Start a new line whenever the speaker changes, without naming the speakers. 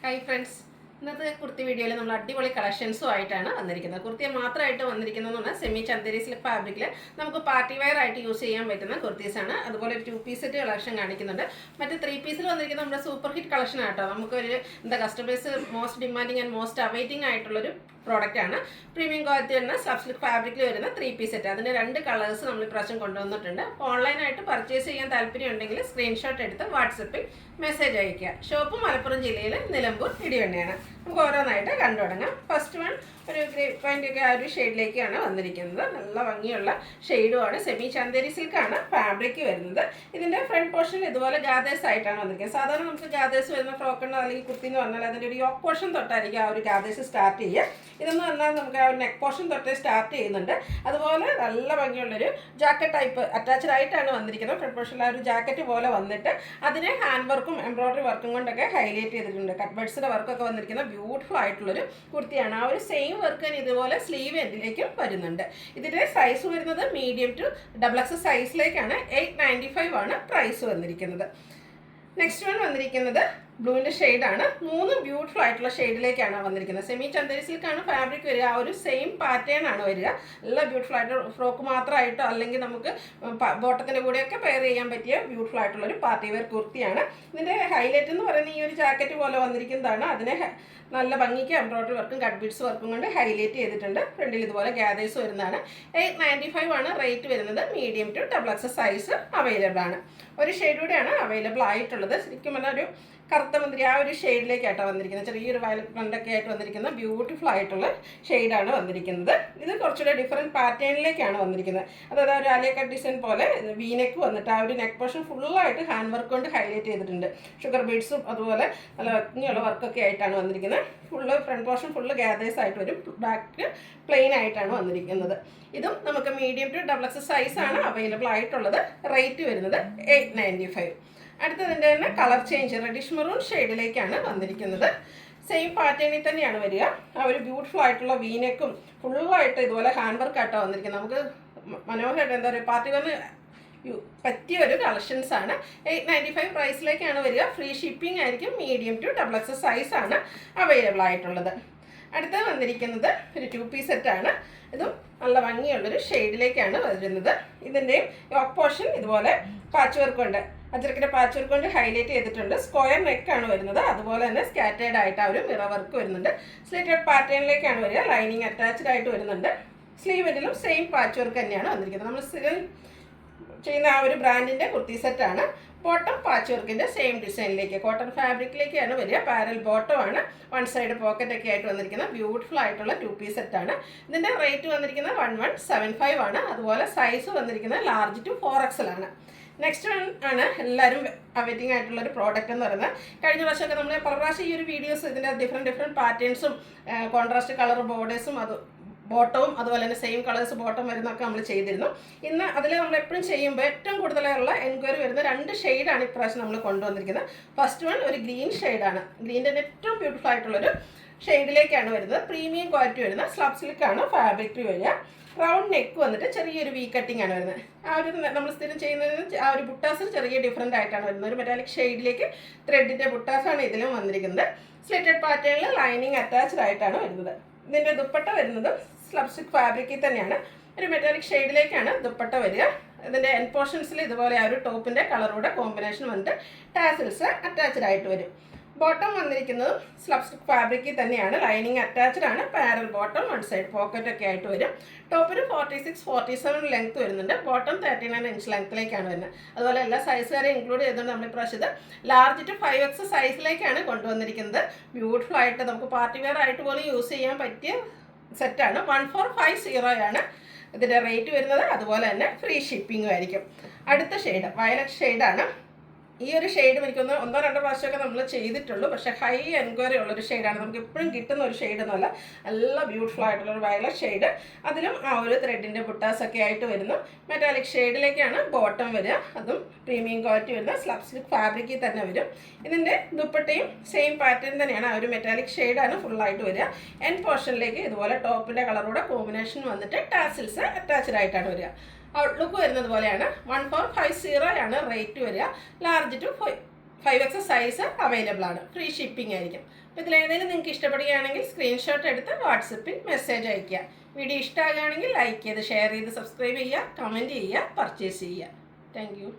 Hi friends, ഇന്നത്തെ കുർത്തി വീഡിയോയിൽ നമ്മൾ അടിപൊളി കളക്ഷൻസുമായിട്ടാണ് വന്നിരിക്കുന്നത്. കുർത്തിയെ മാത്രമായിട്ട് വന്നിരിക്കുന്നതെന്ന് പറഞ്ഞാൽ സെമി ചന്തേരി സിൽക്ക് ഫാബ്രിക്കിൽ നമുക്ക് പാർട്ടി വെയർ ആയിട്ട് യൂസ് ചെയ്യാൻ പറ്റുന്ന കുർത്തീസാണ്. അതുപോലെ ഒരു 2 പീസ് സെറ്റ് കളക്ഷൻ കാണിക്കുന്നുണ്ട്. മറ്റ് 3 പീസിൽ വന്നിരിക്കുന്ന നമ്മുടെ സൂപ്പർ ഹിറ്റ് കളക്ഷൻ ആട്ടോ. നമുക്കൊരു customers most demanding and most awaiting ആയിട്ടുള്ളൊരു പ്രോഡക്റ്റ് ആണ്. പ്രീമിയം ക്വാളിറ്റി വരുന്ന സബ് സിൽക്ക് ഫാബ്രിക്കിൽ വരുന്ന 3 പീസ് സെറ്റ്. അതിൻ്റെ 2 കളേഴ്സ് നമ്മൾ ഇപ്രാവശ്യം കൊണ്ടുവന്നിട്ടുണ്ട്. ഓൺലൈനായിട്ട് പർച്ചേസ് ചെയ്യാൻ താല്പര്യം ഉണ്ടെങ്കിൽ സ്ക്രീൻഷോട്ട് എടുത്ത് വാട്സപ്പിൽ മെസ്സേജ് അയയ്ക്കുക. ഷോപ്പ് മലപ്പുറം ജില്ലയിൽ നിലമ്പൂർ ഇടിവണ്ണയാണ്. നമുക്ക് ഓരോന്നായിട്ട് കണ്ടു തുടങ്ങാം. ഫസ്റ്റ് വൺ ഒരു ഗ്രേ പോയിൻ്റൊക്കെ ആ ഒരു ഷെയ്ഡിലേക്കാണ് വന്നിരിക്കുന്നത്. നല്ല ഭംഗിയുള്ള ഷെയ്ഡുമാണ്. സെമി ചന്തേരി സിൽക്കാണ് ഫാബ്രിക് വരുന്നത്. ഇതിൻ്റെ ഫ്രണ്ട് പോർഷൻ ഇതുപോലെ ഗാദേഴ്സ് ആയിട്ടാണ് വന്നിരിക്കുന്നത്. സാധാരണ നമുക്ക് ഗാദേഴ്സ് വരുന്ന ഫ്രോക്കണ്ണോ അല്ലെങ്കിൽ കുർത്തി എന്ന് പറഞ്ഞാൽ അതിൻ്റെ ഒരു യോക്ക് പോർഷൻ തൊട്ടായിരിക്കും ആ ഒരു ഗാദേഴ്സ് സ്റ്റാർട്ട് ചെയ്യുക. ഇതെന്ന് പറഞ്ഞാൽ നമുക്ക് ആ ഒരു നെക്ക് പോർഷൻ തൊട്ടേ സ്റ്റാർട്ട് ചെയ്യുന്നുണ്ട്. അതുപോലെ നല്ല ഭംഗിയുള്ളൊരു ജാക്കറ്റ് ടൈപ്പ് അറ്റാച്ച്ഡ് ആയിട്ടാണ് വന്നിരിക്കുന്നത്. ഫ്രണ്ട് പോർഷനിൽ ആ ഒരു ജാക്കറ്റ് പോലെ വന്നിട്ട് അതിനെ ഹാൻഡ് വർക്കും എംബ്രോയ്ഡറി വർക്കും കൊണ്ടൊക്കെ ഹൈലൈറ്റ് ചെയ്തിട്ടുണ്ട്. കട്ട് ബഡ്സിൻ്റെ വർക്കൊക്കെ വന്നിരിക്കുന്ന ബ്യൂട്ടിഫുൾ ആയിട്ടുള്ളൊരു കുർത്തിയാണ്. ആ ഒരു സെയിം വർക്ക് തന്നെ ഇതുപോലെ സ്ലീവ് എൻഡിലേക്കും വരുന്നുണ്ട്. ഇതിൻ്റെ സൈസ് വരുന്നത് മീഡിയം ടു XXL സൈസിലേക്കാണ്. 895 ആണ് പ്രൈസ് വന്നിരിക്കുന്നത്. നെക്സ്റ്റ് വൺ വന്നിരിക്കുന്നത് ബ്ലൂവിൻ്റെ ഷെയ്ഡാണ്. 3 ബ്യൂട്ടിഫുൾ ആയിട്ടുള്ള ഷെയ്ഡിലേക്കാണ് വന്നിരിക്കുന്നത്. സെമി ചന്തേരി സിൽക്കാണ് ഫാബ്രിക് വരിക. ആ ഒരു സെയിം പാറ്റേൺ ആണ് വരിക. നല്ല ബ്യൂട്ടിഫുൾ ആയിട്ട് ഫ്രോക്ക് മാത്രമായിട്ടോ അല്ലെങ്കിൽ നമുക്ക് ബോട്ടത്തിൻ്റെ കൂടെയൊക്കെ പെയർ ചെയ്യാൻ പറ്റിയ ബ്യൂട്ടിഫുൾ ആയിട്ടുള്ളൊരു പാർട്ടി വെയർ കുർത്തിയാണ്. ഇതിൻ്റെ ഹൈലൈറ്റ് എന്ന് പറയുന്നത് ഈ ഒരു ജാക്കറ്റ് പോലെ വന്നിരിക്കുന്നതാണ്. അതിനെ നല്ല ഭംഗിക്ക് എംബ്രോയ്ഡറി വർക്കും കട്ട് ബീഡ്സ് വർക്കും കൊണ്ട് ഹൈലൈറ്റ് ചെയ്തിട്ടുണ്ട്. ഫ്രണ്ടിൽ ഇതുപോലെ ഗാദേഴ്സ് വരുന്നതാണ്. 895 ആണ് റേറ്റ് വരുന്നത്. Medium to XXL size available ആണ്. ഒരു ഷെയ്ഡ് കൂടെയാണ് അവൈലബിൾ ആയിട്ടുള്ളത്. ശരിക്കും പറഞ്ഞാൽ ഒരു കറുത്ത മുന്തിരി ആ ഒരു ഷെയ്ഡിലേക്കായിട്ടാണ് വന്നിരിക്കുന്നത്. ചെറിയൊരു വയലറ്റ് ബ്ലണ്ടൊക്കെ ആയിട്ട് വന്നിരിക്കുന്ന ബ്യൂട്ടിഫുൾ ആയിട്ടുള്ള ഷെയ്ഡാണ് വന്നിരിക്കുന്നത്. ഇത് കുറച്ചുകൂടെ ഡിഫറെൻറ്റ് പാറ്റേണിലേക്കാണ് വന്നിരിക്കുന്നത്. അതായത് ഒരു അലിയ കട്ട് ഡിസൈൻ പോലെ വീനെക്ക് വന്നിട്ട് ആ ഒരു നെക്ക് പോർഷൻ ഫുള്ളായിട്ട് ഹാൻഡ് വർക്ക് കൊണ്ട് ഹൈലൈറ്റ് ചെയ്തിട്ടുണ്ട്. ഷുഗർ ബീഡ്സും അതുപോലെ നല്ല ഭംഗിയുള്ള വർക്കൊക്കെ ആയിട്ടാണ് വന്നിരിക്കുന്നത്. Full front portion full gathers ആയിട്ട് വരും. ബാക്ക് പ്ലെയിൻ ആയിട്ടാണ് വന്നിരിക്കുന്നത്. ഇതും നമുക്ക് മീഡിയം ടു XXL സൈസാണ് അവൈലബിൾ ആയിട്ടുള്ളത്. റേറ്റ് വരുന്നത് 895. അടുത്തതിൻ്റെ തന്നെ കളർ ചേഞ്ച് റെഡിഷ് മെറൂൺ ഷെയ്ഡിലേക്കാണ് വന്നിരിക്കുന്നത്. സെയിം പാറ്റേണിൽ തന്നെയാണ് വരിക. ആ ഒരു ബ്യൂട്ടിഫുൾ ആയിട്ടുള്ള വീനെക്കും ഫുള്ളായിട്ട് ഇതുപോലെ ഹാൻഡ് വർക്ക് ആയിട്ടാണ് വന്നിരിക്കുന്നത്. നമുക്ക് മനോഹരമായിട്ട് എന്താ പറയുക പാർട്ടി വന്ന് പറ്റിയ ഒരു കളക്ഷൻസ് ആണ്. 895 പ്രൈസിലേക്കാണ് വരിക. ഫ്രീ ഷിപ്പിംഗ് ആയിരിക്കും. മീഡിയം ടു XXL സൈസാണ് അവൈലബിൾ ആയിട്ടുള്ളത്. അടുത്തത് വന്നിരിക്കുന്നത് ഒരു 2 പീസ് സെറ്റാണ്. ഇതും നല്ല ഭംഗിയുള്ളൊരു ഷെയ്ഡിലേക്കാണ് വരുന്നത്. ഇതിൻ്റെയും യോക്ക് പോർഷൻ ഇതുപോലെ പാച്ച് വർക്ക് ഉണ്ട്. അജർക്കിൻ്റെ പാച്ച് വർക്ക് കൊണ്ട് ഹൈലൈറ്റ് ചെയ്തിട്ടുണ്ട്. സ്ക്വയർ നെക്കാണ് വരുന്നത്. അതുപോലെ തന്നെ സ്കാറ്റേഡ് ആയിട്ട് ആ ഒരു മിറർ വർക്ക് വരുന്നുണ്ട്. സ്ലിറ്റഡ് പാറ്റേണിലേക്കാണ് വരിക. ലൈനിങ് അറ്റാച്ച്ഡ് ആയിട്ട് വരുന്നുണ്ട്. സ്ലീവെഡിലും സെയിം പാച്ച് വർക്ക് തന്നെയാണ് വന്നിരിക്കുന്നത്. നമ്മൾ സ്ഥിരം ചെയ്യുന്ന ആ ഒരു ബ്രാൻഡിൻ്റെ കുർത്തി സെറ്റാണ്. ബോട്ടം പാച്ച് വർക്കിൻ്റെ സെയിം ഡിസൈനിലേക്ക് കോട്ടൺ ഫാബ്രിക്കിലേക്കാണ് വരിക. പാരൽ ബോട്ടമാണ്. വൺ സൈഡ് പോക്കറ്റ് ഒക്കെ ആയിട്ട് വന്നിരിക്കുന്ന ബ്യൂട്ടിഫുൾ ആയിട്ടുള്ള 2 പീസ് സെറ്റാണ്. ഇതിൻ്റെ റേറ്റ് വന്നിരിക്കുന്നത് 1175 ആണ്. അതുപോലെ സൈസ് വന്നിരിക്കുന്നത് ലാർജ് ടു 4XL ആണ്. നെക്സ്റ്റ് വൺ ആണ് എല്ലാവരും അവൈറ്റിംഗ് ആയിട്ടുള്ളൊരു പ്രോഡക്റ്റ് എന്ന് പറയുന്നത്. കഴിഞ്ഞ പ്രാവശ്യമൊക്കെ നമ്മൾ പല പ്രാവശ്യം ഈ ഒരു വീഡിയോസ് ഇതിൻ്റെ ഡിഫറെൻറ്റ് പാറ്റേൺസും കോൺട്രാസ്റ്റ് കളർ ബോർഡേഴ്സും ബോട്ടവും അതുപോലെ തന്നെ സെയിം കളേഴ്സ് ബോട്ടം വരുന്നതൊക്കെ നമ്മൾ ചെയ്തിരുന്നു. ഇന്ന് അതിൽ നമ്മൾ എപ്പോഴും ചെയ്യുമ്പോൾ ഏറ്റവും കൂടുതലുള്ള എൻക്വയറി വരുന്ന 2 ഷെയ്ഡാണ് ഇപ്രാവശ്യം നമ്മൾ കൊണ്ടുവന്നിരിക്കുന്നത്. ഫസ്റ്റ് വൺ ഒരു ഗ്രീൻ ഷെയ്ഡാണ്. ഗ്രീൻ്റെ ഏറ്റവും ബ്യൂട്ടിഫുൾ ആയിട്ടുള്ളൊരു ഷെയ്ഡിലേക്കാണ് വരുന്നത്. പ്രീമിയം ക്വാളിറ്റി വരുന്ന സ്ലബ് സിൽക്കാണ് ഫാബ്രിക് വരിക. റൗണ്ട് നെക്ക് വന്നിട്ട് ചെറിയൊരു വി കട്ടിംഗ് ആണ് വരുന്നത്. ആ ഒരു നമ്മൾ സ്ഥിരം ചെയ്യുന്നതിന് ആ ഒരു ബുട്ടാസ് ചെറിയ ഡിഫറെൻ്റ് ആയിട്ടാണ് വരുന്നത്. ഒരു മെറ്റാലിക് ഷെയ്ഡിലേക്ക് ത്രെഡിൻ്റെ ബുട്ടാസാണ് ഇതിലും വന്നിരിക്കുന്നത്. സ്ലിറ്റഡ് പാറ്റേണിൽ ലൈനിങ് അറ്റാച്ച്ഡ് ആയിട്ടാണ് വരുന്നത്. ഇതിൻ്റെ ദുപ്പട്ട വരുന്നത് സ്ലബ് സിൽക്ക് ഫാബ്രിക്കിൽ തന്നെയാണ്. ഒരു മെറ്റാലിക് ഷെയ്ഡിലേക്കാണ് ദുപ്പട്ട വരിക. ഇതിൻ്റെ എൻ പോർഷൻസിൽ ഇതുപോലെ ആ ഒരു ടോപ്പിൻ്റെ കളറൂടെ കോമ്പിനേഷൻ വന്നിട്ട് ടാസിൽസ് അറ്റാച്ച്ഡ് ആയിട്ട് വരും. ബോട്ടം വന്നിരിക്കുന്നത് സ്ലബ് സിൽക്ക് ഫാബ്രിക്കിൽ തന്നെയാണ്. ലൈനിങ് അറ്റാച്ച്ഡ് ആണ്. Parallel bottom one side pocket ഒക്കെ ആയിട്ട് വരും. ടോപ്പിന് 46-47 ലെങ്ത് വരുന്നുണ്ട്. ബോട്ടം 39 ഇഞ്ച് ലെങ്ത്തിലേക്കാണ് വരുന്നത്. അതുപോലെ എല്ലാ സൈസുകാരെയും ഇൻക്ലൂഡ് ചെയ്തുകൊണ്ട് നമ്മൾ ഇപ്രാവശ്യം ലാർജ് ടു 5XL സൈസിലേക്കാണ് കൊണ്ടുവന്നിരിക്കുന്നത്. ബ്യൂട്ടിഫുൾ ആയിട്ട് നമുക്ക് പാർട്ടി വെയർ ആയിട്ട് പോലും യൂസ് ചെയ്യാൻ പറ്റിയ സെറ്റാണ്. 1450 ആണ് ഇതിൻ്റെ റേറ്റ് വരുന്നത്. അതുപോലെ തന്നെ ഫ്രീ ഷിപ്പിംഗും ആയിരിക്കും. അടുത്ത ഷെയ്ഡ് വയലറ്റ് ഷെയ്ഡാണ്. ഈ ഒരു ഷെയ്ഡ് എനിക്കൊന്ന് 1-2 പ്രാവശ്യമൊക്കെ നമ്മൾ ചെയ്തിട്ടുള്ളൂ. പക്ഷേ ഹൈ എൻക്വയറി ഉള്ളൊരു ഷെയ്ഡാണ്. നമുക്ക് എപ്പോഴും കിട്ടുന്ന ഒരു ഷെയ്ഡ് എന്നല്ല. നല്ല ബ്യൂട്ടിഫുൾ ആയിട്ടുള്ളൊരു വയലറ്റ് ഷെയ്ഡ്. അതിലും ആ ഒരു ത്രെഡിൻ്റെ ബുട്ടാസൊക്കെ ആയിട്ട് വരുന്നു. മെറ്റാലിക് ഷെയ്ഡിലേക്കാണ് ബോട്ടം വരിക. അതും പ്രീമിയം ക്വാളിറ്റി വരുന്ന സ്ലബ് സിൽക്ക് ഫാബ്രിക്കിൽ തന്നെ വരും. ഇതിൻ്റെ ദുപ്പട്ടയും സെയിം പാറ്റേൺ തന്നെയാണ്. ആ ഒരു മെറ്റാലിക് ഷെയ്ഡാണ് ഫുള്ളായിട്ട് വരിക. എൻ പോർഷനിലേക്ക് ഇതുപോലെ ടോപ്പിൻ്റെ കളറൂടെ കോമ്പിനേഷൻ വന്നിട്ട് ടാസിൽസ് അറ്റാച്ച്ഡ് ആയിട്ടാണ് വരിക. ഔട്ട്ലുക്ക് വരുന്നത് പോലെയാണ്. 1450 ആണ് റേറ്റ് വരിക. Large to 5XS size available ആണ്. ഫ്രീ ഷിപ്പിംഗ് ആയിരിക്കും. അപ്പോൾ ഇതിലേതെങ്കിലും നിങ്ങൾക്ക് ഇഷ്ടപ്പെടുകയാണെങ്കിൽ സ്ക്രീൻഷോട്ട് എടുത്ത് വാട്സപ്പിൽ മെസ്സേജ് അയയ്ക്കുക. വീഡിയോ ഇഷ്ടമാകുകയാണെങ്കിൽ ലൈക്ക് ചെയ്ത് ഷെയർ ചെയ്ത് സബ്സ്ക്രൈബ് ചെയ്യുക, കമൻറ്റ് ചെയ്യുക, പർച്ചേസ് ചെയ്യുക. Thank you.